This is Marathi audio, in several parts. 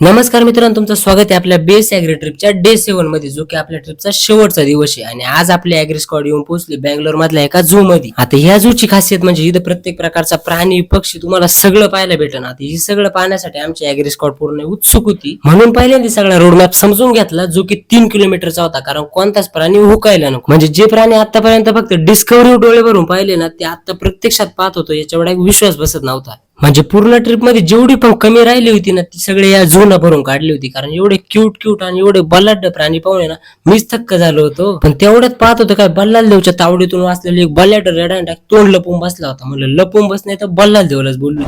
नमस्कार मित्रांनो, तुमचं स्वागत आहे आपल्या बेस ॲग्री ट्रिपच्या डे 7 मध्ये, जो की आपल्या ट्रिपचा शेवटचा दिवस आहे. आणि आज आपले ॲग्री स्क्वॉड येऊन पोहोचले बँगलोर मधल्या एका झू मध्ये. आता ह्या झूची खासियत म्हणजे इथं प्रत्येक प्रकारचा प्राणी पक्षी तुम्हाला सगळं पाहायला भेटणार. आता हे सगळं पाहण्यासाठी आमची ॲग्री स्क्वॉड पूर्ण उत्सुक होती, म्हणून पहिल्यांदा सगळा रोडमॅप समजून घेतला, जो की 3 किलोमीटरचा होता. कारण कोणताच प्राणी हुकायला नको. म्हणजे जे प्राणी आतापर्यंत फक्त डिस्कव्हरी डोळे भरून पाहिले ना, ते आता प्रत्यक्षात पाहत होतो, याच्यावर विश्वास बसत नव्हता. म्हणजे पूर्ण ट्रिप मध्ये जेवढी पण कमी राहिली होती ना, ती सगळे या झून भरून काढली होती. कारण एवढे क्यूट आणि एवढे बलाढ्य प्राणी पाहून ना मीच थक्क झालो होतो. पण तेवढ्यात पाहत होतं काय, बल्लाल देवच्या तावडीतून वाचलेलं एक बलाढ्य रेडा तोंड लपून बसला होता. म्हणलं लपून बस, नाही तर बल्लाल देवलाच बोललो.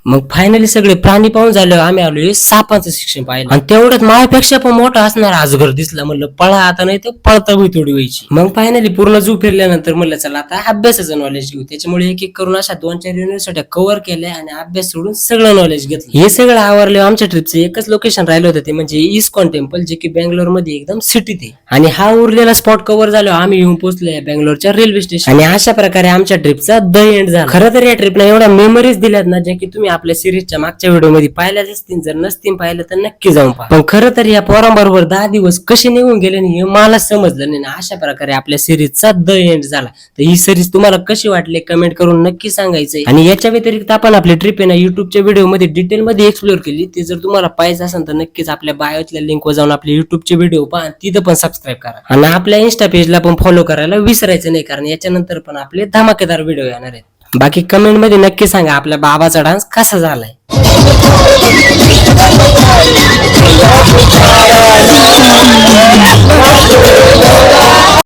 मग फायनली सगळे प्राणी पाहून झाल्यावर आम्ही आलो सापांचं शिक्षण पाहिलं. आणि तेवढ्यात माझ्यापेक्षा पण मोठा असणार अजगर दिसला. म्हणलं पळा आता, नाही तर पळता थोडी व्हायची. मग फायनली पूर्ण झू फिरल्यानंतर म्हणलं चला आता अभ्यासाचं नॉलेज घेऊ. त्याच्यामुळे एक एक करून अशा 2-4 युनिव्हर्सिटी कव्हर केल्या आणि अभ्यास सोडून सगळं नॉलेज घेतलं. हे सगळं आवरलं. आमच्या ट्रिपचं एकच लोकेशन राहिलं होतं, ते म्हणजे इस्कॉन टेम्पल, जे की बँगलोर मध्ये एकदम सिटीत आहे. आणि हा उरलेला स्पॉट कव्हर झाला, आम्ही येऊन पोहोचलो बँगलोरच्या रेल्वे स्टेशन. आणि अशा प्रकारे आमच्या ट्रिपचा द एंड झाला. खरं तर या ट्रिपला एवढ्या मेमरीज दिल्यात ना, ज्या की तुम्ही आपल्या सिरीजच्या मागच्या व्हिडिओ मध्ये पाहिल्याच असतील. जर नसतील पाहिलं तर नक्की जाऊन पहा. पण खरं तर या पोरांबरोबर 10 दिवस कसे निघून गेले हे मला समजलं नाही. अशा प्रकारे आपल्या सिरीजचा द एंड झाला. तर ही सिरीज तुम्हाला कशी वाटली कमेंट करून नक्की सांगायचंय. आणि याच्या व्यतिरिक्त आपण आपली ट्रिप आहे ना युट्यूबच्या व्हिडिओ मध्ये डिटेल मध्ये एक्सप्लोर केली. ते जर तुम्हाला पाहिजे असेल तर नक्कीच आपल्या बायोतल्या लिंक वर जाऊन आपले युट्यूबचे व्हिडिओ पहा, तिथं पण सबस्क्राईब करा. आणि आपल्या इन्स्टा पेजला पण फॉलो करायला विसरायचं नाही, कारण याच्यानंतर पण आपले धमाकेदार व्हिडिओ येणार आहेत. बाकी कमेंट मध्ये नक्की सांगा आपल्या बाबाचा डान्स कसा झालाय.